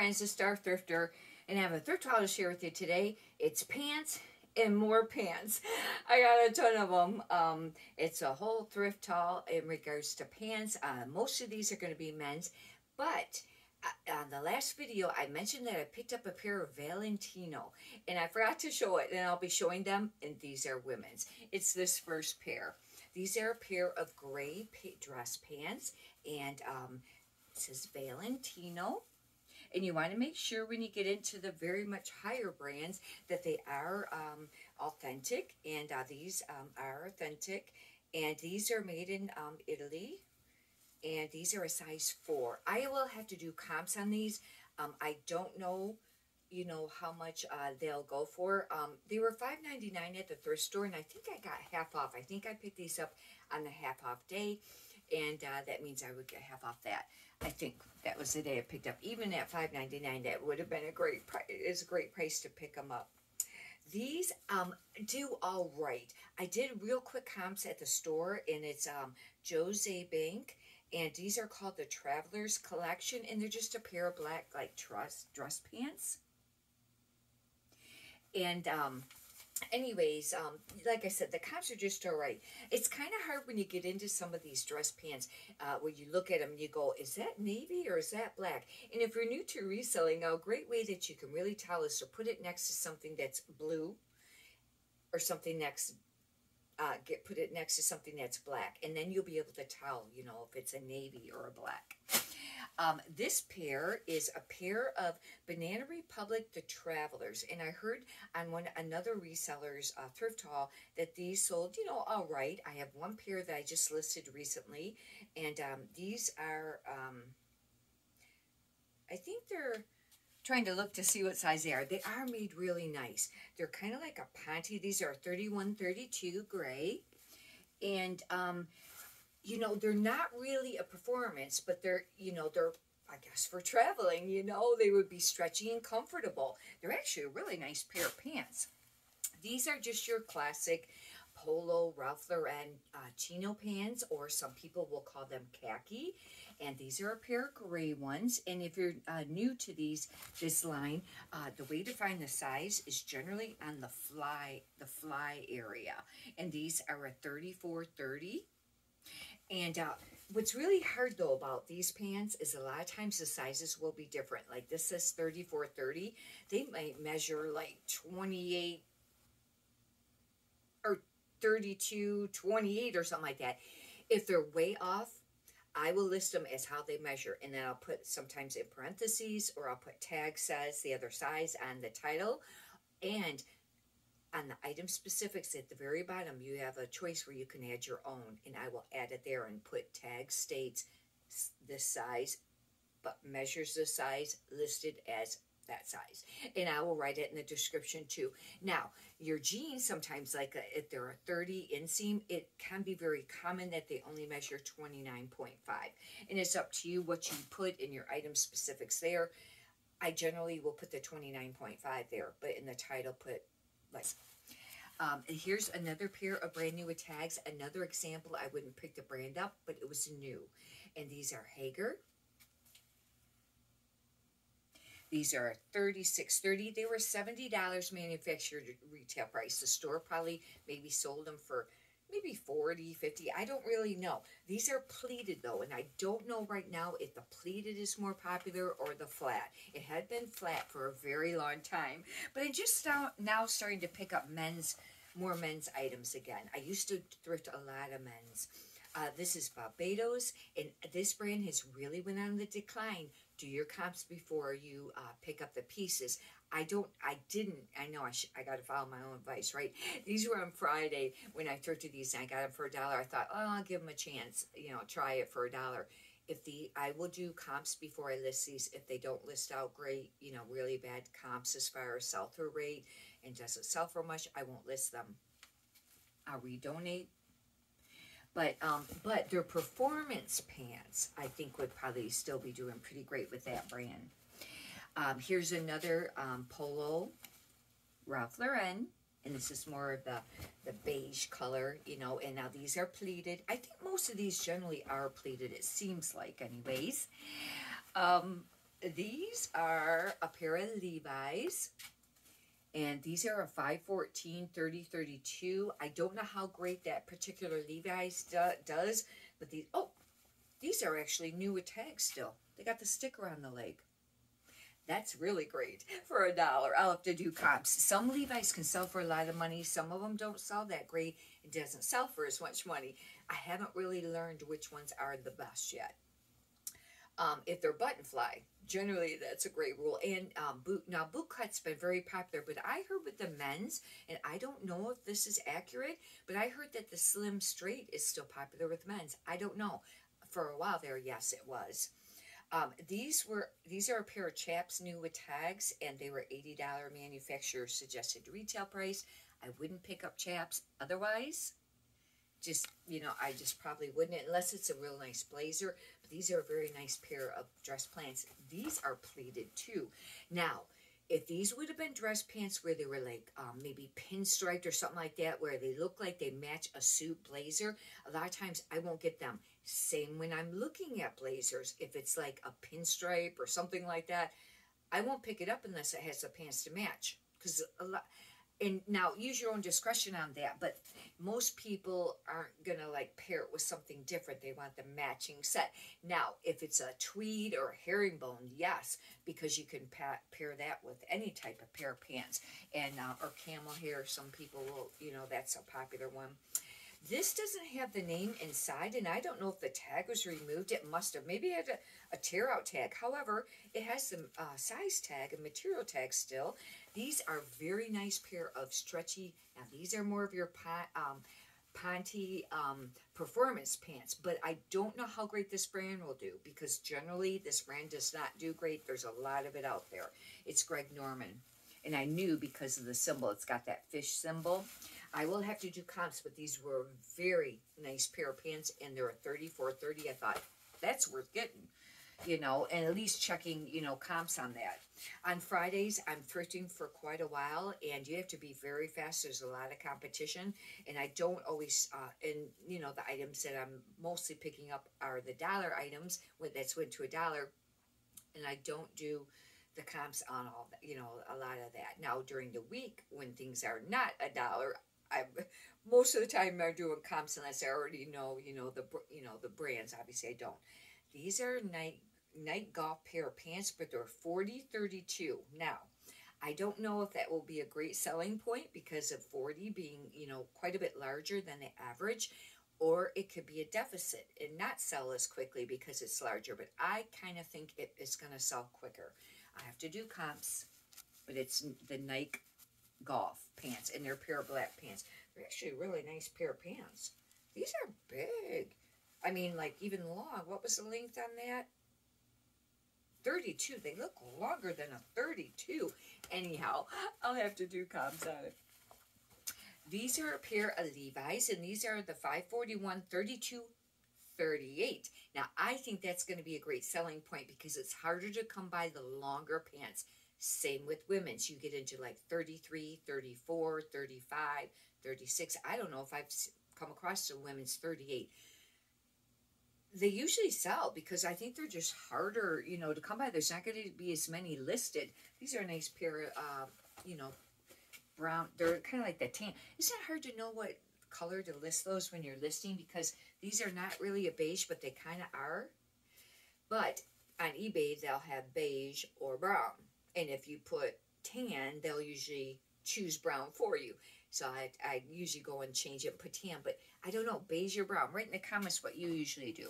friends, it's Star Thrifter, and I have a thrift haul to share with you today. It's pants and more pants. I got a ton of them. It's a whole thrift haul in regards to pants. Most of these are going to be men's, but on the last video, I mentioned that I picked up a pair of Valentino, and I forgot to show it, and I'll be showing them, and these are women's. It's this first pair. These are a pair of gray dress pants, and it says Valentino. And you want to make sure when you get into the very much higher brands that they are authentic, and these are authentic, and these are made in Italy, and these are a size 4. I will have to do comps on these. I don't know, how much they'll go for. They were $5.99 at the thrift store, and I think I got half off. I think I picked these up on the half off day, and that means I would get half off that. I think that was the day I picked up. Even at $5.99, that would have been a great price. It's a great price to pick them up. These do all right. I did real quick comps at the store, and it's Jose Bank, and these are called the Travelers Collection, and they're just a pair of black dress pants. And anyways, like I said, the comps are just all right. It's kind of hard when you get into some of these dress pants where you look at them and you go, is that navy or is that black? And if you're new to reselling, a great way that you can really tell is to put it next to something that's blue, or something next, put it next to something that's black, and then you'll be able to tell, if it's a navy or a black. This pair is a pair of Banana Republic The Travelers, and I heard on another reseller's thrift haul that these sold, all right. I have one pair that I just listed recently, and these are, I think they're trying to look to see what size they are. They are made really nice. They're kind of like a Ponte. These are 31, 32 gray, and they're not really a performance, but they're, they're, I guess, for traveling, they would be stretchy and comfortable. They're actually a really nice pair of pants. These are just your classic polo Ralph Lauren chino pants, or some people will call them khaki. And these are a pair of gray ones. And if you're new to this line, the way to find the size is generally on the fly area. And these are a 34-30. And what's really hard, though, about these pants is a lot of times the sizes will be different. Like this says 34-30. They might measure like 28 or 32-28 or something like that. If they're way off, I will list them as how they measure. And then I'll put sometimes in parentheses, or I'll put tag says the other size on the title. And on the item specifics at the very bottom, you have a choice where you can add your own, and I will add it there and put tag states this size, but measures the size listed as that size. And I will write it in the description too. Now, your jeans, sometimes like if they're a 30 inseam, it can be very common that they only measure 29.5. And it's up to you what you put in your item specifics there. I generally will put the 29.5 there, but in the title put less. Here's another pair of brand new with tags. Another example, I wouldn't pick the brand up, but it was new. And these are Hager. These are $36.30. They were $70 manufactured retail price. The store probably maybe sold them for maybe $40, $50. I don't really know. These are pleated though, and I don't know right now if the pleated is more popular or the flat. It had been flat for a very long time, but I'm just now starting to pick up more men's items again. I used to thrift a lot of men's. This is Barbados, and this brand has really went on the decline. Do your comps before you pick up the pieces. I know I got to follow my own advice, right? These were on Friday when I thrifted these, and I got them for $1. I thought, oh, I'll give them a chance, try it for $1. I will do comps before I list these. If they don't list out great, really bad comps as far as sell-through rate and doesn't sell for much, I won't list them. I'll redonate. But their performance pants, I think, would probably still be doing pretty great with that brand. Here's another polo Ralph Lauren, and this is more of the beige color, and now these are pleated. I think most of these generally are pleated, it seems like, anyways. These are a pair of Levi's. And these are a 514, 30, 32. I don't know how great that particular Levi's does. But these are actually new with tags still. They got the sticker on the leg. That's really great for $1. I'll have to do comps. Some Levi's can sell for a lot of money. Some of them don't sell that great. It doesn't sell for as much money. I haven't really learned which ones are the best yet. If they're button fly, generally that's a great rule. And boot cut's been very popular, but I heard with the men's, and I don't know if this is accurate, but I heard that the slim straight is still popular with men's. I don't know. For a while there, yes, it was. These are a pair of chaps new with tags, and they were $80 manufacturer suggested retail price. I wouldn't pick up chaps otherwise. Just, I just probably wouldn't, unless it's a real nice blazer. But these are a very nice pair of dress pants. These are pleated too. Now, if these would have been dress pants where they were like maybe pinstriped or something like that, where they look like they match a suit blazer, a lot of times I won't get them. Same when I'm looking at blazers. If it's like a pinstripe or something like that, I won't pick it up unless it has the pants to match. Because and now use your own discretion on that, but most people aren't gonna like pair it with something different. They want the matching set. Now, if it's a tweed or a herringbone, yes, because you can pair that with any type of pair of pants, and or camel hair. Some people will, that's a popular one. This doesn't have the name inside, and I don't know if the tag was removed. It must have. Maybe it had a tear-out tag. However, it has some size tag and material tag still. These are very nice pair of stretchy. Now, these are more of your Ponte performance pants, but I don't know how great this brand will do, because generally this brand does not do great. There's a lot of it out there. It's Greg Norman, and I knew because of the symbol. It's got that fish symbol. I will have to do comps, but these were a very nice pair of pants, and they're a $34.30. I thought, that's worth getting, and at least checking, comps on that. On Fridays, I'm thrifting for quite a while, and you have to be very fast. There's a lot of competition, and I don't always, the items that I'm mostly picking up are the dollar items, that's went to $1, and I don't do the comps on all that, a lot of that. Now, during the week, when things are not $1, most of the time I'm doing comps unless I already know, the brands. Obviously, I don't. These are night golf pair of pants, but they're $40.32. Now, I don't know if that will be a great selling point because of 40 being, quite a bit larger than the average, or it could be a deficit and not sell as quickly because it's larger. But I kind of think it is going to sell quicker. I have to do comps, but it's the Nike golf pants, and they're a pair of black pants. They're actually a really nice pair of pants. These are big. I mean, like even long. What was the length on that? 32. They look longer than a 32. Anyhow, I'll have to do comps on it. These are a pair of Levi's, and these are the 541, 32, 38. Now, I think that's going to be a great selling point because it's harder to come by the longer pants. Same with women's. You get into like 33, 34, 35, 36. I don't know if I've come across the women's 38. They usually sell because I think they're just harder, to come by. There's not going to be as many listed. These are a nice pair of, brown. They're kind of like the tan. Isn't it hard to know what color to list those when you're listing? Because these are not really a beige, but they kind of are. But on eBay, they'll have beige or brown. And if you put tan, they'll usually choose brown for you. So I usually go and change it and put tan. But I don't know, beige or brown. Write in the comments what you usually do.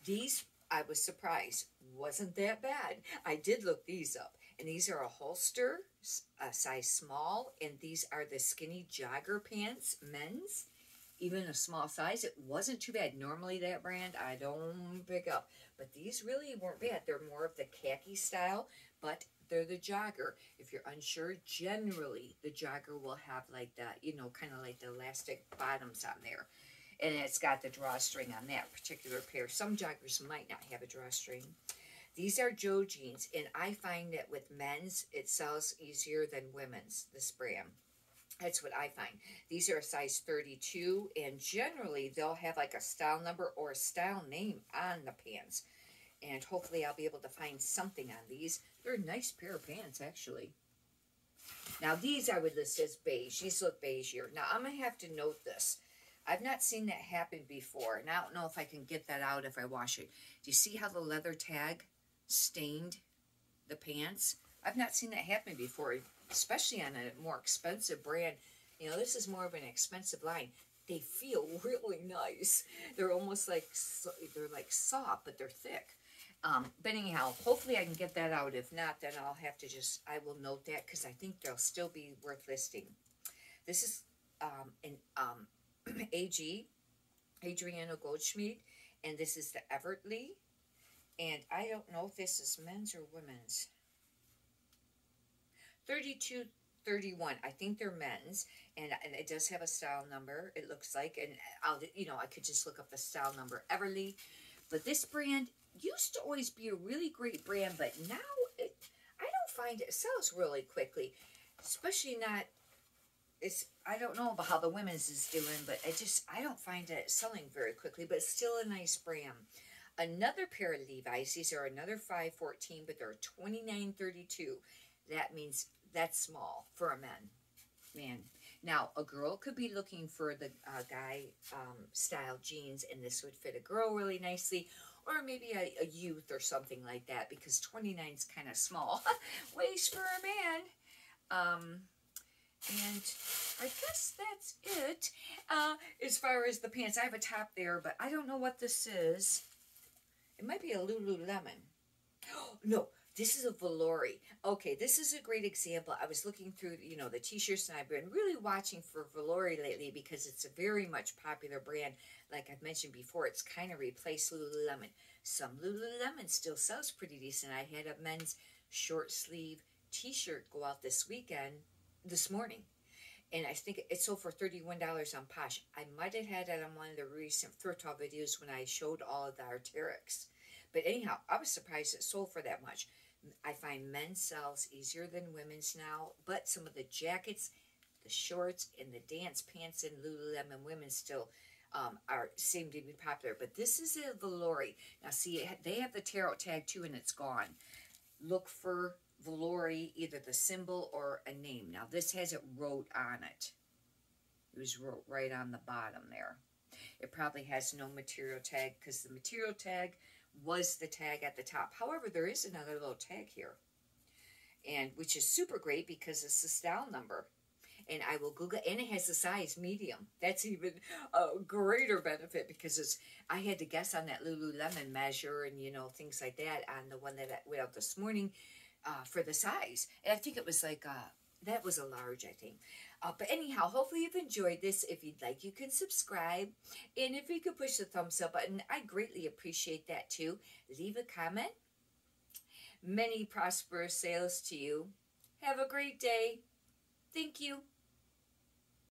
These, I was surprised. Wasn't that bad. I did look these up. And these are a holster, a size small. And these are the skinny jogger pants, men's. Even a small size. It wasn't too bad. Normally that brand I don't pick up. But these really weren't bad. They're more of the khaki style. But they're the jogger. If you're unsure, generally the jogger will have like that, kind of like the elastic bottoms on there. And it's got the drawstring on that particular pair. Some joggers might not have a drawstring. These are Joe jeans, and I find that with men's, it sells easier than women's, this brand. That's what I find. These are a size 32, and generally they'll have like a style number or a style name on the pants. And hopefully I'll be able to find something on these. They're a nice pair of pants, actually. Now, these I would list as beige. These look beige here. Now, I'm going to have to note this. I've not seen that happen before, and I don't know if I can get that out if I wash it. Do you see how the leather tag stained the pants? I've not seen that happen before, especially on a more expensive brand. You know, this is more of an expensive line. They feel really nice. They're almost like, they're like soft, but they're thick. But anyhow, hopefully I can get that out. If not, then I'll have to just, I will note that because I think they'll still be worth listing. This is an AG, Adriano Goldschmied, and this is the Evertley. And I don't know if this is men's or women's. 32, 31. I think they're men's, and it does have a style number, it looks like. And I could just look up the style number, Everly. But this brand used to always be a really great brand, but now I don't find it sells really quickly, especially not. I don't know about how the women's is doing, but I don't find it selling very quickly. But it's still a nice brand. Another pair of Levi's. These are another 514, but they're 29.32. That means that's small for a man. Now, a girl could be looking for the guy style jeans, and this would fit a girl really nicely, or maybe a youth or something like that, because 29 is kind of small waist for a man. And I guess that's it. As far as the pants, I have a top there, but I don't know what this is. It might be a Lululemon. No, this is a Velour. Okay, this is a great example. I was looking through, the t-shirts, and I've been really watching for Velour lately because it's a very much popular brand. Like I've mentioned before, it's kind of replaced Lululemon. Some Lululemon still sells pretty decent. I had a men's short sleeve t-shirt go out this morning. And I think it sold for $31 on Posh. I might have had it on one of the recent Thrift Haul videos when I showed all of the Arc'teryx. But anyhow, I was surprised it sold for that much. I find men's sells easier than women's now, but some of the jackets, the shorts, and the dance pants in Lululemon women still seem to be popular. But this is a Velour. Now see, they have the tarot tag too, and it's gone. Look for Velour, either the symbol or a name. Now this has it wrote on it. It was wrote right on the bottom there. It probably has no material tag because the material tag was the tag at the top. However, there is another little tag here, and which is super great because it's the style number. And I will Google, and it has the size medium. That's even a greater benefit because I had to guess on that Lululemon measure and things like that on the one that I went out this morning for the size. And I think it was like that was a large, I think. But anyhow, hopefully you've enjoyed this. If you'd like, you can subscribe. And if you could push the thumbs up button, I greatly appreciate that too. Leave a comment. Many prosperous sales to you. Have a great day. Thank you.